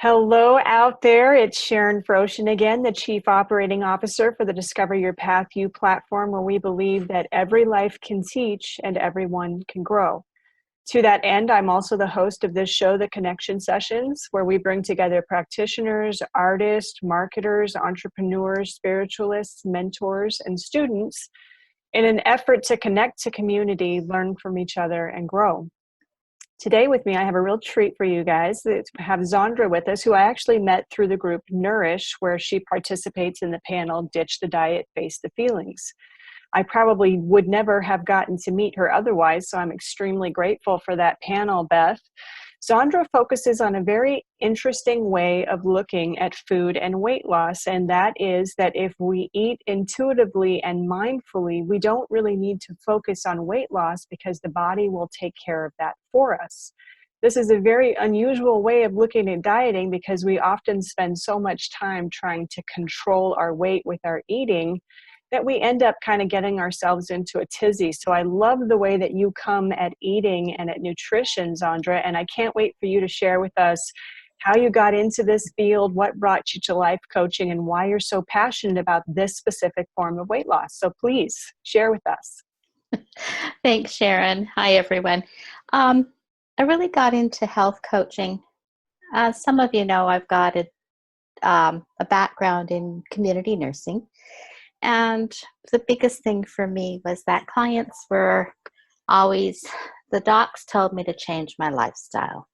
Hello out there. It's Sharon Froshin again, the Chief Operating Officer for the Discover Your Path U platform, where we believe that every life can teach and everyone can grow. To that end, I'm also the host of this show, The Connection Sessions, where we bring together practitioners, artists, marketers, entrepreneurs, spiritualists, mentors, and students in an effort to connect to community, learn from each other, and grow. Today with me, I have a real treat for you guys. To have Zandra with us, who I actually met through the group Nourish, where she participates in the panel Ditch the Diet, Face the Feelings. I probably would never have gotten to meet her otherwise, so I'm extremely grateful for that panel, Beth. Zandra focuses on a very interesting way of looking at food and weight loss, and that is that if we eat intuitively and mindfully, we don't really need to focus on weight loss because the body will take care of that for us. This is a very unusual way of looking at dieting because we often spend so much time trying to control our weight with our eating that we end up kind of getting ourselves into a tizzy. So I love the way that you come at eating and at nutrition, Zandra, and I can't wait for you to share with us how you got into this field, what brought you to life coaching, and why you're so passionate about this specific form of weight loss. So please share with us. Thanks, Sharon. Hi, everyone. I really got into health coaching. As some of you know, I've got a background in community nursing. And the biggest thing for me was that clients were always, the docs told me to change my lifestyle,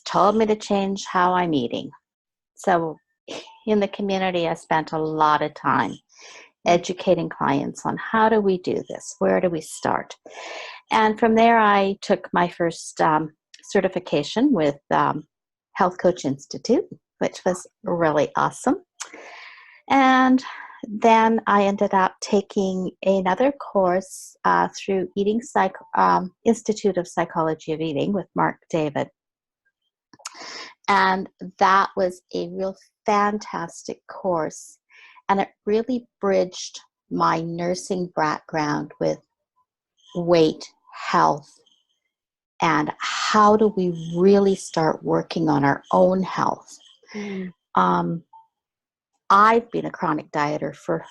told me to change how I'm eating. So in the community, I spent a lot of time educating clients on how do we do this? Where do we start? And from there, I took my first certification with Health Coach Institute, which was really awesome. And then I ended up taking another course through Institute of Psychology of Eating with Mark David. And that was a real fantastic course. And it really bridged my nursing background with weight, health, and how do we really start working on our own health. I've been a chronic dieter for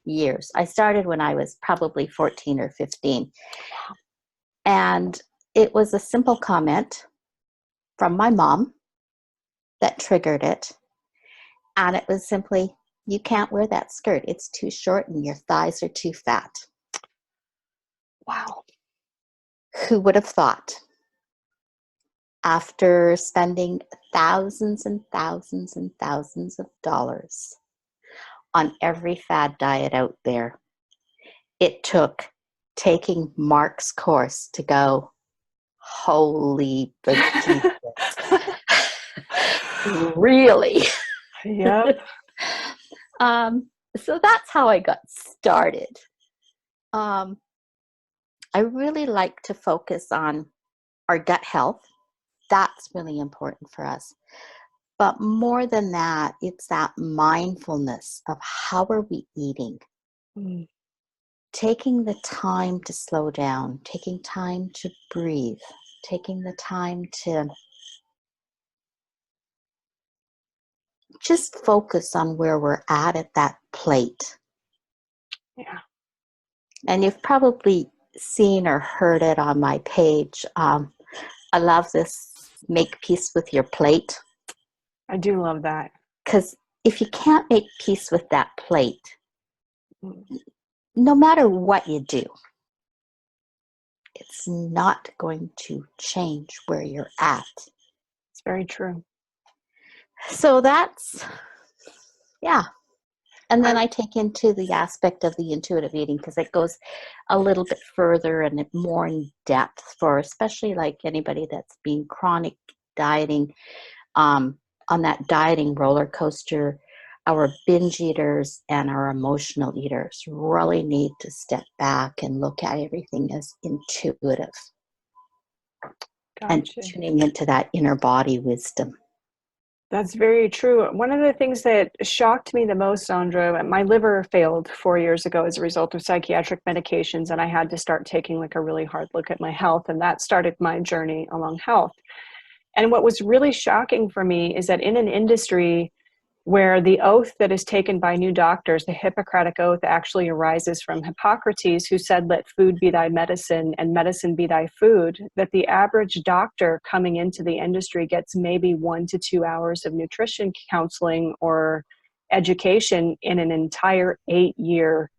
years. I started when I was probably 14 or 15. And it was a simple comment from my mom that triggered it. And it was simply, you can't wear that skirt. It's too short and your thighs are too fat. Wow. Who would have thought? After spending thousands and thousands and thousands of dollars on every fad diet out there, it took taking Mark's course to go, holy bejesus. Really? Yep. So that's how I got started. I really like to focus on our gut health. That's really important for us. But more than that, it's that mindfulness of how are we eating? Taking the time to slow down, taking time to breathe, taking the time to just focus on where we're at that plate. Yeah. And you've probably seen or heard it on my page. I love this, make peace with your plate. I do love that. Because if you can't make peace with that plate, no matter what you do, it's not going to change where you're at. It's very true. So that's, yeah. And then I take into the aspect of the intuitive eating because it goes a little bit further and more in depth for especially like anybody that's been chronic dieting, on that dieting roller coaster. Our binge eaters and our emotional eaters really need to step back and look at everything as intuitive. Gotcha. And tuning into that inner body wisdom. That's very true. One of the things that shocked me the most, Zandra, my liver failed 4 years ago as a result of psychiatric medications, and I had to start taking like a really hard look at my health, and that started my journey along health. And what was really shocking for me is that in an industry where the oath that is taken by new doctors, the Hippocratic Oath, actually arises from Hippocrates, who said, "Let food be thy medicine and medicine be thy food," that the average doctor coming into the industry gets maybe 1 to 2 hours of nutrition counseling or education in an entire 8-year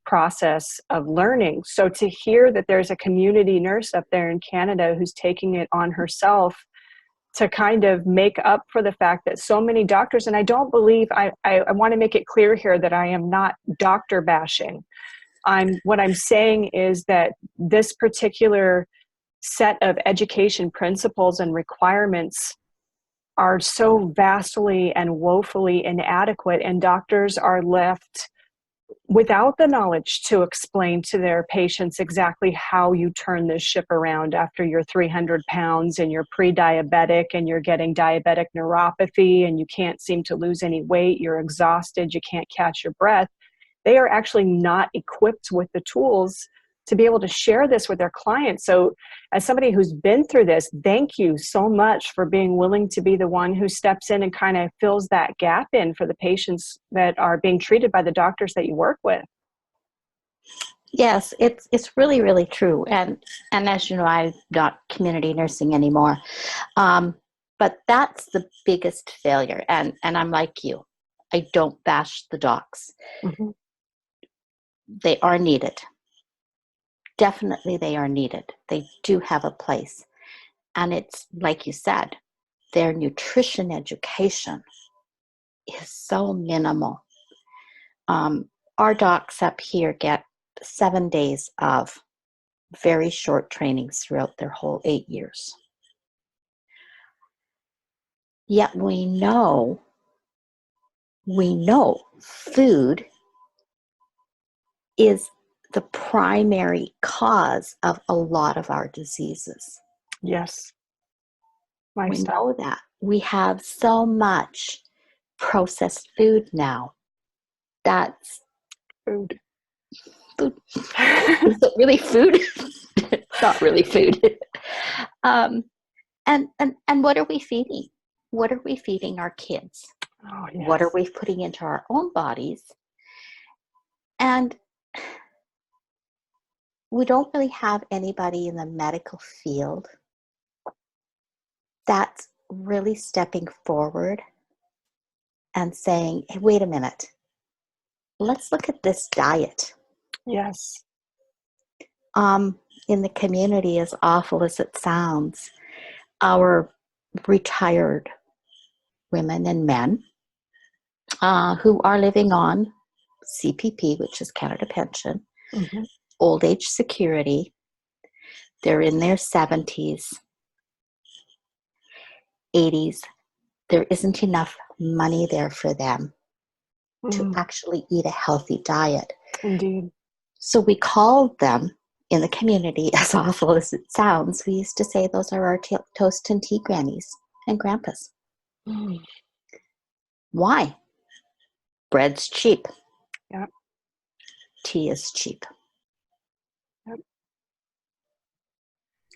process of learning. So to hear that there's a community nurse up there in Canada who's taking it on herself to kind of make up for the fact that so many doctors, and I don't believe, I want to make it clear here that I am not doctor bashing. What I'm saying is that this particular set of education principles and requirements are so vastly and woefully inadequate, and doctors are left without the knowledge to explain to their patients exactly how you turn this ship around after you're 300 pounds and you're pre-diabetic and you're getting diabetic neuropathy and you can't seem to lose any weight, you're exhausted, you can't catch your breath. They are actually not equipped with the tools to be able to share this with their clients. So as somebody who's been through this, thank you so much for being willing to be the one who steps in and kind of fills that gap in for the patients that are being treated by the doctors that you work with. Yes, it's really, really true. And as you know, I'm not community nursing anymore. But that's the biggest failure. And I'm like you. I don't bash the docs. Mm-hmm. They are needed. Definitely they are needed. They do have a place. And it's like you said, their nutrition education is so minimal. Our docs up here get 7 days of very short trainings throughout their whole 8 years. Yet we know food is the primary cause of a lot of our diseases. Yes. We know that. We have so much processed food now. That's food. Food. Is it really food? It's not really food. And what are we feeding? What are we feeding our kids? Oh, yes. What are we putting into our own bodies? And we don't really have anybody in the medical field that's really stepping forward and saying, hey, wait a minute, let's look at this diet. Yes. In the community, as awful as it sounds, our retired women and men who are living on CPP, which is Canada Pension, mm-hmm. old age security, they're in their 70s, 80s. There isn't enough money there for them to actually eat a healthy diet. Indeed. So we called them in the community, as awful as it sounds, we used to say those are our toast and tea grannies and grandpas. Why? Bread's cheap. Yep. Tea is cheap. Yep.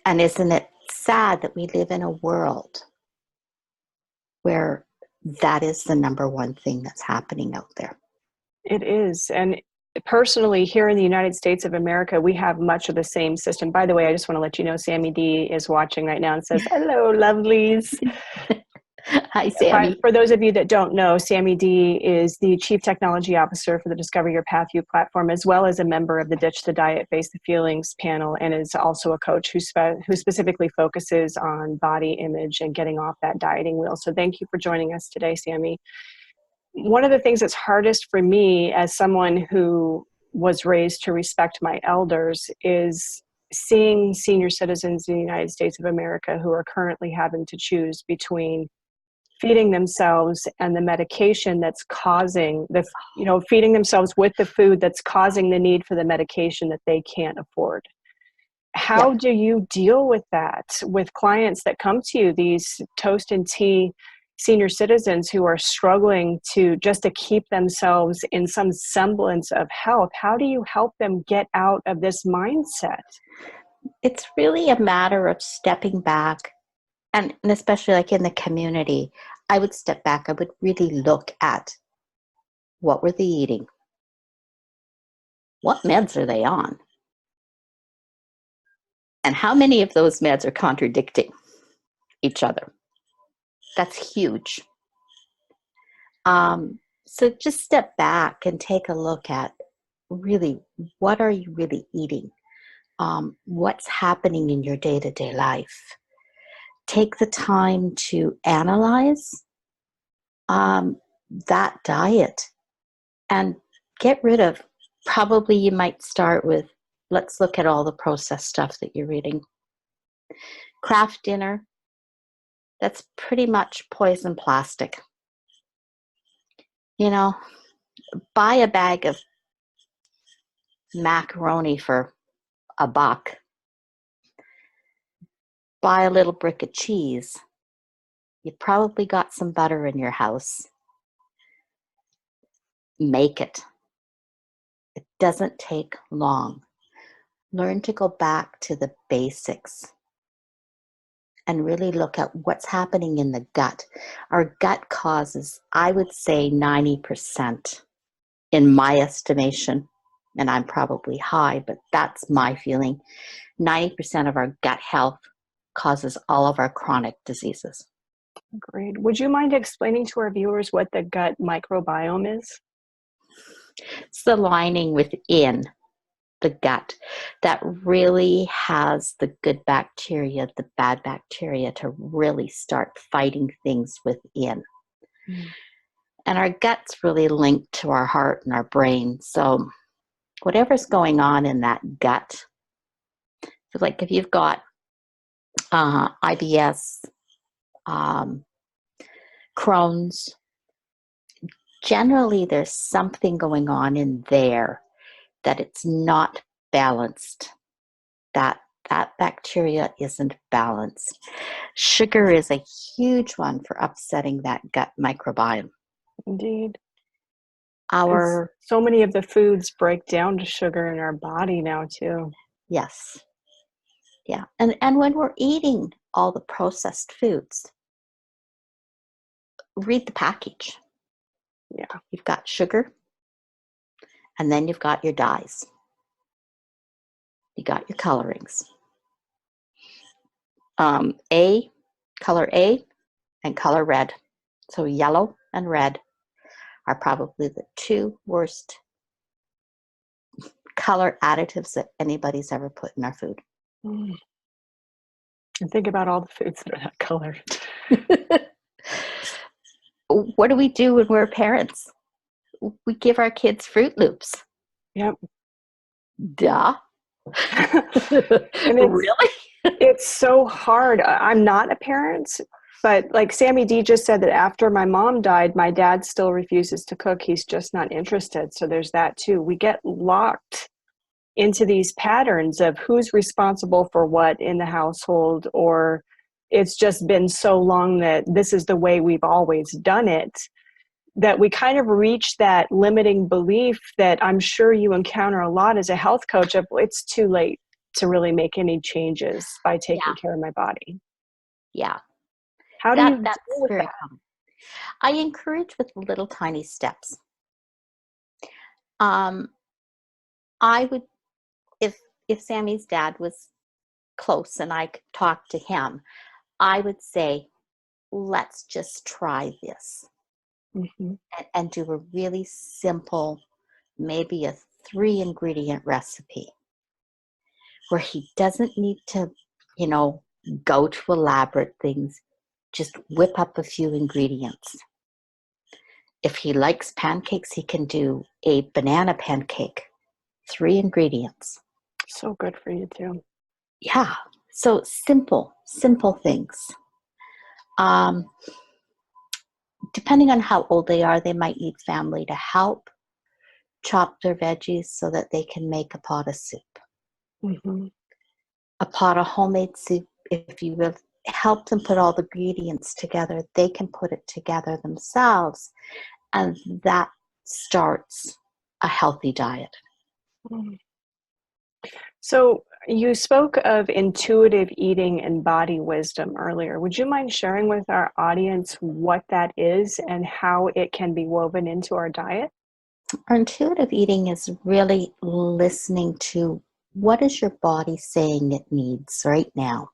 And isn't it sad that we live in a world where that is the number one thing that's happening out there? It is. And personally, here in the United States of America, we have much of the same system. By the way, I just want to let you know, Sammy D is watching right now and says, hello, lovelies. Hi, Sammy. For those of you that don't know, Sammy D is the Chief Technology Officer for the DiscoverYourPathU platform, as well as a member of the Ditch the Diet, Face the Feelings panel, and is also a coach who specifically focuses on body image and getting off that dieting wheel. So thank you for joining us today, Sammy. One of the things that's hardest for me as someone who was raised to respect my elders is seeing senior citizens in the United States of America who are currently having to choose between feeding themselves and the medication that's causing feeding themselves with the food that's causing the need for the medication that they can't afford. How do you deal with that with clients that come to you, these toast and tea senior citizens who are struggling to keep themselves in some semblance of health? How do you help them get out of this mindset? It's really a matter of stepping back and especially like in the community, I would step back. I would really look at what were they eating? What meds are they on? And how many of those meds are contradicting each other? That's huge. So just step back and take a look at really, what are you really eating? What's happening in your day-to-day life? Take the time to analyze that diet and get rid of, probably you might start with, let's look at all the processed stuff that you're eating. Kraft dinner, that's pretty much poison plastic. You know, buy a bag of macaroni for $1. Buy a little brick of cheese. You probably got some butter in your house. Make it. It doesn't take long. Learn to go back to the basics and really look at what's happening in the gut. Our gut causes, I would say, 90%, in my estimation, and I'm probably high, but that's my feeling. 90% of our gut health causes all of our chronic diseases. Great. Would you mind explaining to our viewers what the gut microbiome is? It's the lining within the gut that really has the good bacteria, the bad bacteria, to really start fighting things within. And our gut's really linked to our heart and our brain. So whatever's going on in that gut, so like if you've got IBS, Crohn's, generally there's something going on in there that it's not balanced, that bacteria isn't balanced. Sugar is a huge one for upsetting that gut microbiome. Indeed. Our so many of the foods break down to sugar in our body now too. Yes. Yeah. And when we're eating all the processed foods, read the package. Yeah. You've got sugar, and then you've got your dyes. You got your colorings. Color A and color red. So yellow and red are probably the two worst color additives that anybody's ever put in our food. And think about all the foods that are that color. What do we do when we're parents? We give our kids Fruit Loops. Yep. Duh. And Really? It's so hard. I'm not a parent, but like Sammy D just said, that after my mom died, my dad still refuses to cook. He's just not interested. So there's that too. We get locked into these patterns of who's responsible for what in the household, or it's just been so long that this is the way we've always done it, that we kind of reach that limiting belief that I'm sure you encounter a lot as a health coach of, it's too late to really make any changes by taking care of my body. Yeah. How do you That's deal with very that? common. I encourage with little tiny steps. I would, if Sammy's dad was close and I could talk to him, I would say, let's just try this. And do a really simple, maybe a 3-ingredient recipe where he doesn't need to, go to elaborate things. Just whip up a few ingredients. If he likes pancakes, he can do a banana pancake. 3 ingredients. So good for you too. Yeah. So simple things. Depending on how old they are, they might need family to help chop their veggies so that they can make a pot of soup. A pot of homemade soup, if you will help them put all the ingredients together, they can put it together themselves, and that starts a healthy diet. So, You spoke of intuitive eating and body wisdom earlier. Would you mind sharing with our audience what that is and how it can be woven into our diet? Our intuitive eating is really listening to what is your body saying it needs right now?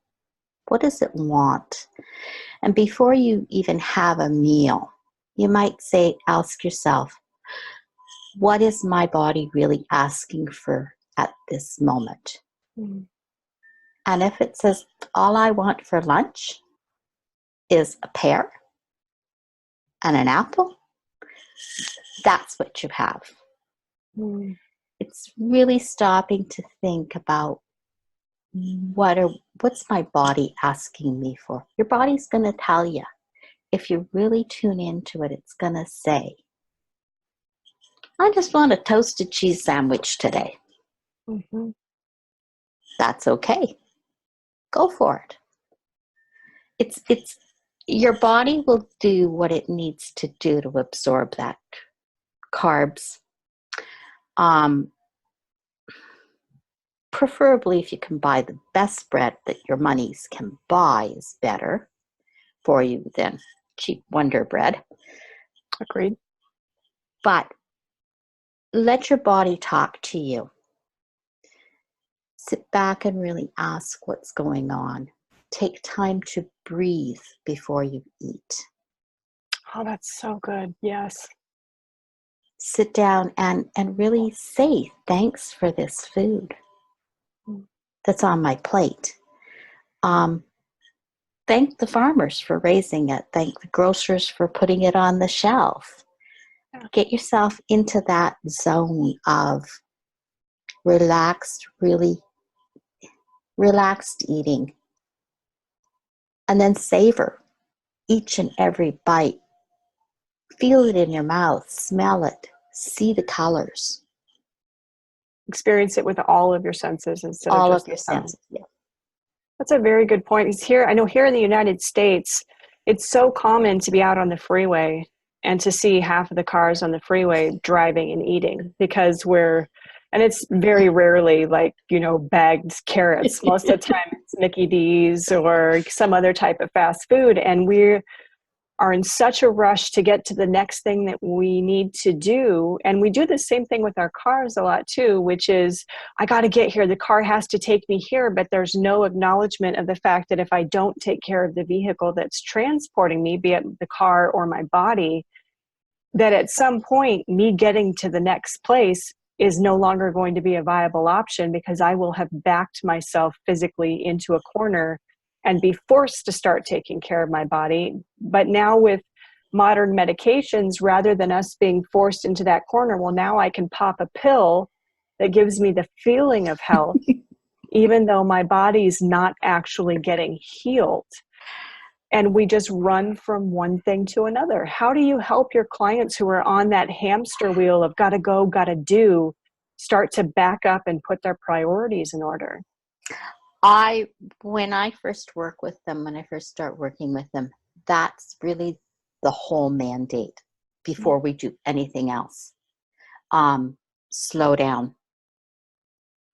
What does it want? And before you even have a meal, you might ask yourself, what is my body really asking for at this moment? Mm. And if it says, all I want for lunch is a pear and an apple, that's what you have. Mm. It's really stopping to think about what's my body asking me for. Your body's going to tell you. If you really tune into it, it's going to say, I just want a toasted cheese sandwich today. Mm-hmm. That's okay. Go for it. It's your body will do what it needs to do to absorb that carbs. Preferably if you can buy the best bread that your monies can buy is better for you than cheap Wonder Bread. Agreed. But let your body talk to you. Sit back and really ask what's going on. Take time to breathe before you eat. Oh, that's so good. Yes. Sit down and really say, thanks for this food that's on my plate. Thank the farmers for raising it. Thank the grocers for putting it on the shelf. Get yourself into that zone of really relaxed eating. And then savor each and every bite. Feel it in your mouth, smell it, see the colors. Experience it with all of your senses instead of All just of your some. senses. Yeah. That's a very good point. Because here, I know here in the United States, it's so common to be out on the freeway and to see half of the cars on the freeway driving and eating because and it's very rarely like, bagged carrots. Most of the time it's Mickey D's or some other type of fast food. And we are in such a rush to get to the next thing that we need to do. And we do the same thing with our cars a lot too, which is, I got to get here. The car has to take me here, but there's no acknowledgement of the fact that if I don't take care of the vehicle that's transporting me, be it the car or my body, that at some point me getting to the next place is no longer going to be a viable option because I will have backed myself physically into a corner and be forced to start taking care of my body. But now with modern medications, rather than us being forced into that corner, well, now I can pop a pill that gives me the feeling of health, even though my body's not actually getting healed. And we just run from one thing to another. How do you help your clients who are on that hamster wheel of gotta go, gotta do, start to back up and put their priorities in order? When I first start working with them, that's really the whole mandate before we do anything else. Slow down.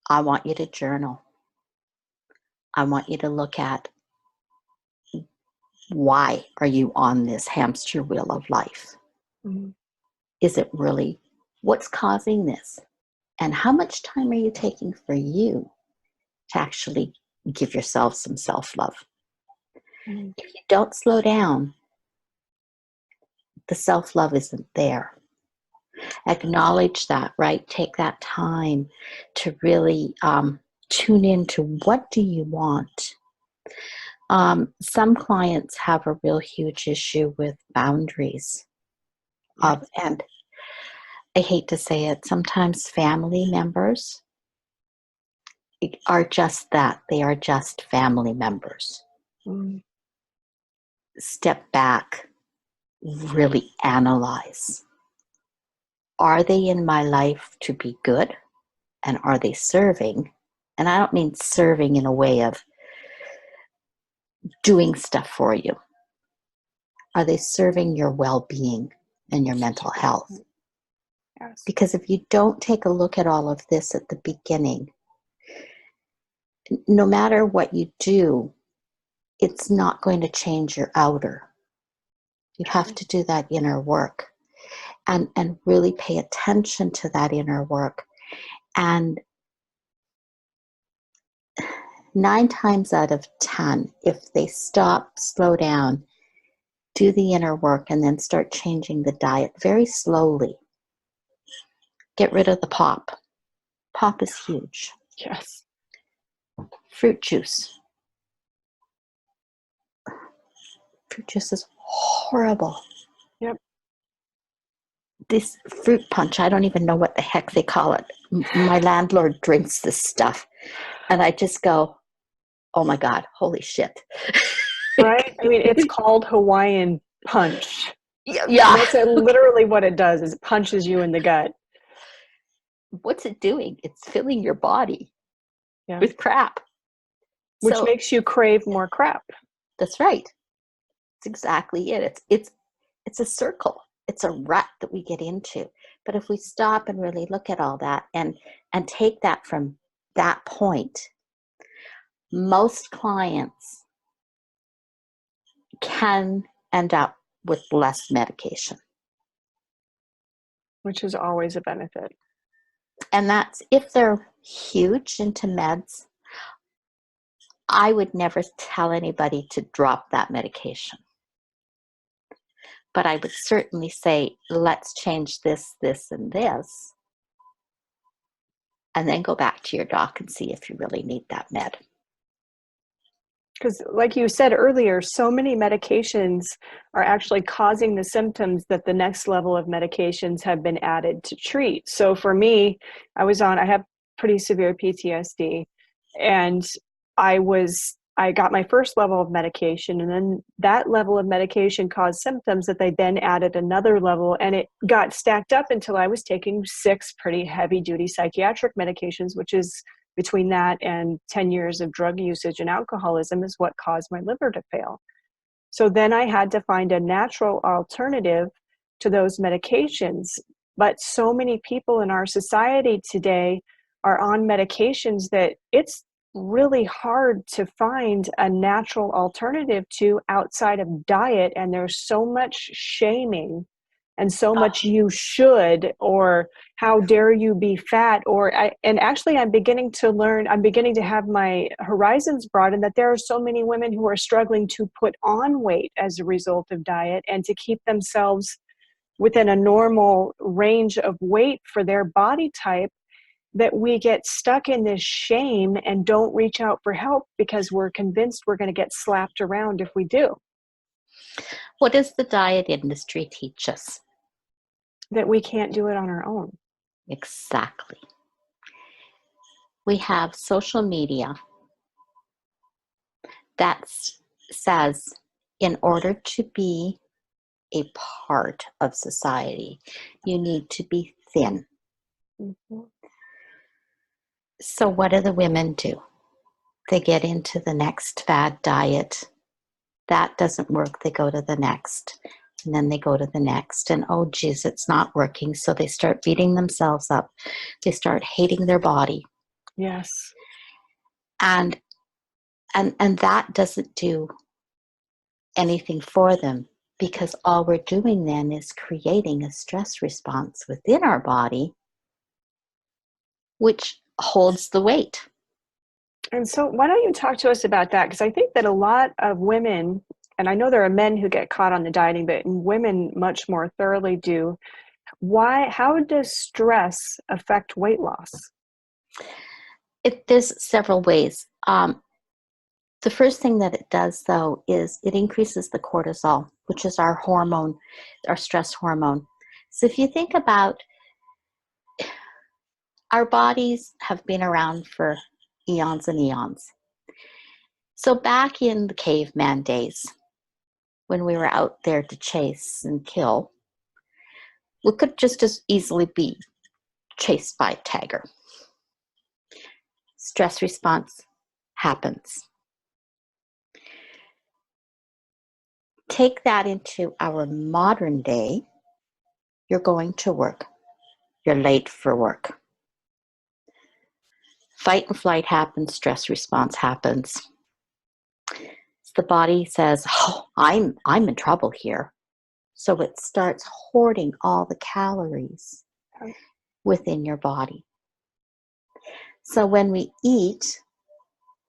I want you to journal. I want you to look at why are you on this hamster wheel of life? Mm-hmm. Is it really what's causing this? And how much time are you taking for you to actually give yourself some self-love? Mm-hmm. If you don't slow down, the self-love isn't there. Acknowledge that, right? Take that time to really tune into what do you want. Some clients have a real huge issue with boundaries. And I hate to say it, sometimes family members are just that. They are just family members. Mm-hmm. Step back, really analyze. Are they in my life to be good? And are they serving? And I don't mean serving in a way of doing stuff for you. Are they serving your well-being and your mental health? Yes. Because if you don't take a look at all of this at the beginning, no matter what you do, it's not going to change your outer. You have to do that inner work and really pay attention to that inner work. And 9 times out of 10, if they stop, slow down, do the inner work, and then start changing the diet very slowly, get rid of the pop. Pop is huge. Yes. Fruit juice. Fruit juice is horrible. Yep. This fruit punch, I don't even know what the heck they call it. My landlord drinks this stuff. And I just go, oh my God, holy shit. Right? I mean, it's called Hawaiian punch. Yeah. That's literally what it does, is it punches you in the gut. What's it doing? It's filling your body Yeah. with crap. Which So, makes you crave more crap. That's right. That's exactly it. It's a circle. It's a rut that we get into. But if we stop and really look at all that and take that from that point, most clients can end up with less medication. Which is always a benefit. And that's if they're huge into meds. I would never tell anybody to drop that medication. But I would certainly say, let's change this, this, and this. And then go back to your doc and see if you really need that med. Because like you said earlier, so many medications are actually causing the symptoms that the next level of medications have been added to treat. So for me, I have pretty severe PTSD, and I got my first level of medication, and then that level of medication caused symptoms that they then added another level, and it got stacked up until I was taking 6 pretty heavy duty psychiatric medications, which is between that and 10 years of drug usage and alcoholism is what caused my liver to fail. So then I had to find a natural alternative to those medications. But so many people in our society today are on medications that it's really hard to find a natural alternative to outside of diet. And there's so much shaming and so much you should, or how dare you be fat, and actually I'm beginning to have my horizons broaden that there are so many women who are struggling to put on weight as a result of diet and to keep themselves within a normal range of weight for their body type, that we get stuck in this shame and don't reach out for help because we're convinced we're going to get slapped around if we do. What does the diet industry teach us? That we can't do it on our own. Exactly. We have social media that says in order to be a part of society, you need to be thin. Mm-hmm. So what do the women do? They get into the next fad diet. That doesn't work. They go to the next. And then they go to the next. And oh, geez, it's not working. So they start beating themselves up. They start hating their body. Yes. And that doesn't do anything for them, because all we're doing then is creating a stress response within our body, which holds the weight. And so why don't you talk to us about that? Because I think that a lot of women, and I know there are men who get caught on the dieting, but women much more thoroughly do. How does stress affect weight loss? There's several ways. The first thing that it does, though, is it increases the cortisol, which is our hormone, our stress hormone. So if you think about, our bodies have been around for eons and eons. So back in the caveman days, when we were out there to chase and kill, we could just as easily be chased by a tiger. Stress response happens. Take that into our modern day. You're going to work. You're late for work. fight and flight happens, stress response happens. The body says, oh, I'm in trouble here. So it starts hoarding all the calories within your body. So when we eat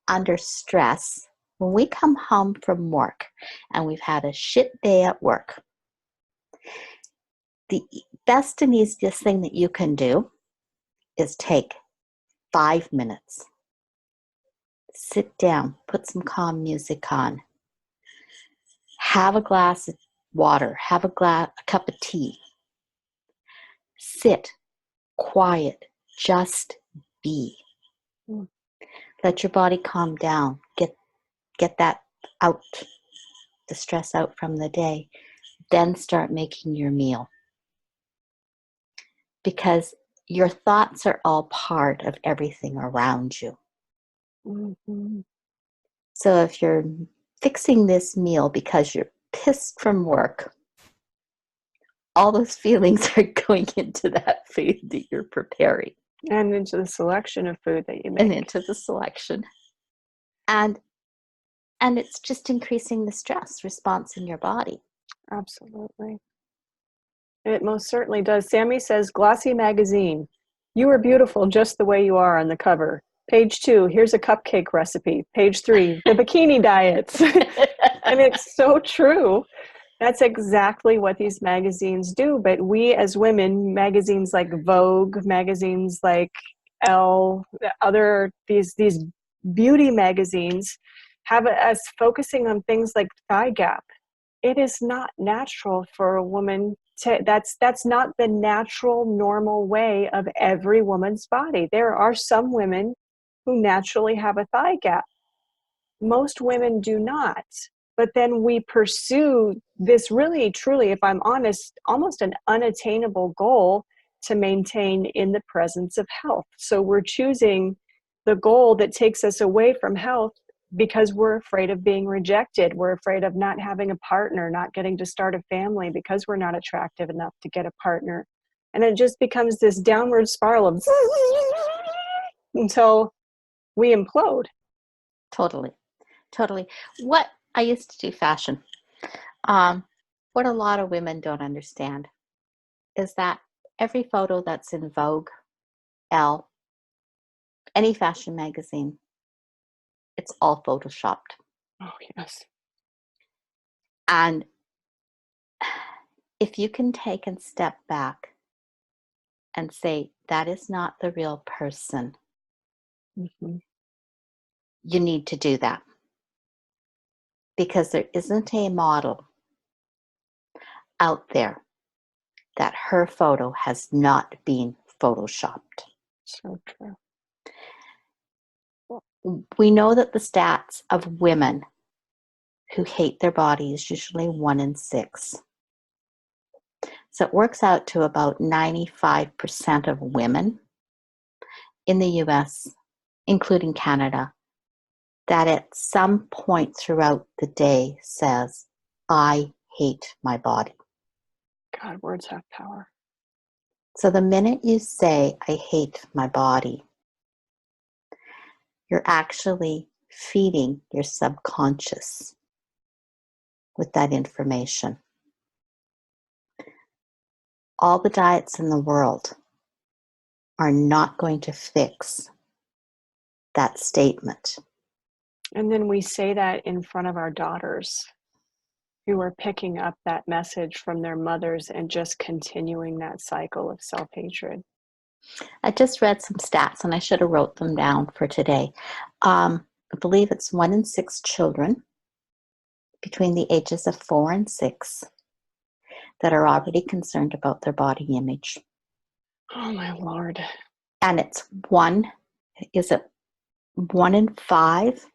under stress, when we come home from work and we've had a shit day at work, the best and easiest thing that you can do is take 5 minutes. Sit down, put some calm music on, have a glass of water, have a cup of tea. Sit, quiet, just be. Let your body calm down. Get that out, the stress out from the day. Then start making your meal. Because your thoughts are all part of everything around you. Mm-hmm. So if you're fixing this meal because you're pissed from work, all those feelings are going into that food that you're preparing. And into the selection of food that you make. And into the selection. And it's just increasing the stress response in your body. Absolutely. It most certainly does. Sammy says, glossy magazine. You are beautiful just the way you are on the cover. Page 2, here's a cupcake recipe. Page 3, the bikini diets. And it's so true. That's exactly what these magazines do. But we as women, magazines like Vogue, magazines like Elle, these beauty magazines have us focusing on things like thigh gap. It is not natural for a woman to, that's not the natural, normal way of every woman's body. There are some women who naturally have a thigh gap. Most women do not. But then we pursue this really, truly, if I'm honest, almost an unattainable goal to maintain in the presence of health. So we're choosing the goal that takes us away from health because we're afraid of being rejected. We're afraid of not having a partner, not getting to start a family because we're not attractive enough to get a partner. And it just becomes this downward spiral of until we implode. Totally. What I used to do fashion. What a lot of women don't understand is that every photo that's in Vogue, Elle, any fashion magazine, it's all photoshopped. Oh, yes. And if you can take a step back and say, that is not the real person, Mm-hmm. you need to do that. Because there isn't a model out there that her photo has not been photoshopped. So true. We know that the stats of women who hate their body is usually 1 in 6. So it works out to about 95% of women in the US, including Canada, that at some point throughout the day says, I hate my body. God, words have power. So the minute you say, I hate my body, you're actually feeding your subconscious with that information. All the diets in the world are not going to fix that statement. And then we say that in front of our daughters who are picking up that message from their mothers and just continuing that cycle of self-hatred. I just read some stats and I should have wrote them down for today. I believe it's 1 in 6 children between the ages of 4 and 6 that are already concerned about their body image. Oh my Lord. And it's 1 in 5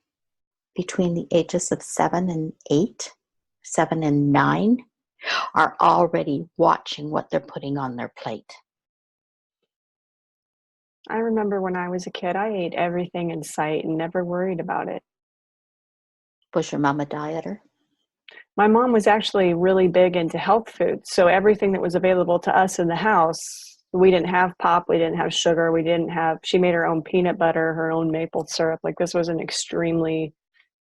between the ages of 7 and 8, 7 and 9 are already watching what they're putting on their plate. I remember when I was a kid, I ate everything in sight and never worried about it. Was your mom a dieter? My mom was actually really big into health food. So everything that was available to us in the house We didn't have pop, we didn't have sugar, she made her own peanut butter, her own maple syrup. Like, this was an extremely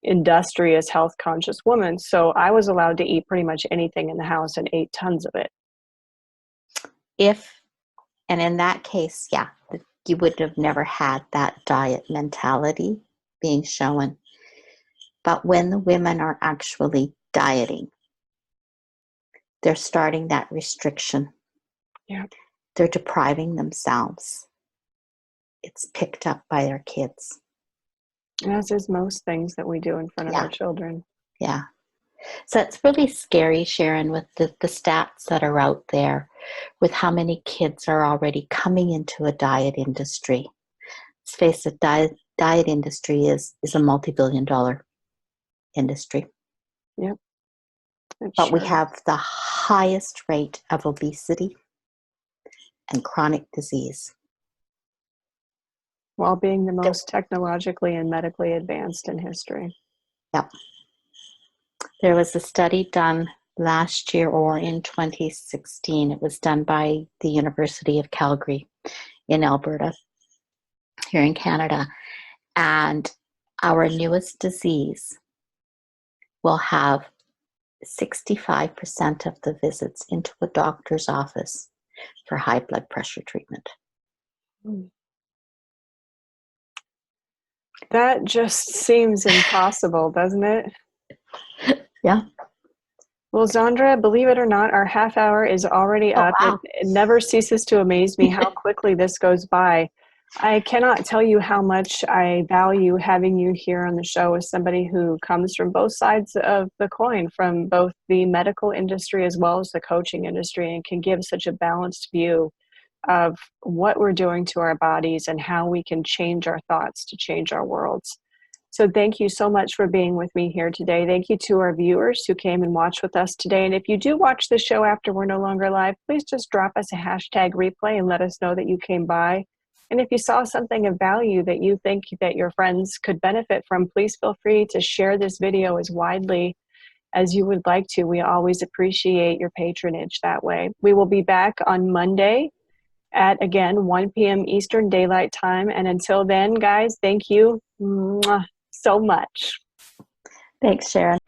industrious, health conscious woman. So I was allowed to eat pretty much anything in the house and ate tons of it. And in that case, yeah, you would have never had that diet mentality being shown. But when the women are actually dieting, they're starting that restriction. Yeah. They're depriving themselves. It's picked up by their kids. As is most things that we do in front of our children. Yeah. So it's really scary, Sharon, with the stats that are out there, with how many kids are already coming into a diet industry. Let's face it, diet industry is a multi-billion-dollar industry. Yep. But we have the highest rate of obesity and chronic disease, while being the most technologically and medically advanced in history. Yep. There was a study done last year, or in 2016. It was done by the University of Calgary in Alberta, here in Canada. And our newest disease will have 65% of the visits into a doctor's office for high blood pressure treatment. That just seems impossible, doesn't it? Yeah. Well, Zandra, believe it or not, our half hour is already up. Wow. It never ceases to amaze me how quickly this goes by. I cannot tell you how much I value having you here on the show as somebody who comes from both sides of the coin, from both the medical industry as well as the coaching industry, and can give such a balanced view of what we're doing to our bodies and how we can change our thoughts to change our worlds. So thank you so much for being with me here today. Thank you to our viewers who came and watched with us today. And if you do watch the show after we're no longer live, please just drop us a hashtag replay and let us know that you came by. And if you saw something of value that you think that your friends could benefit from, please feel free to share this video as widely as you would like to. We always appreciate your patronage that way. We will be back on Monday at, again, 1 p.m. Eastern Daylight Time. And until then, guys, thank you so much. Thanks, Sharon.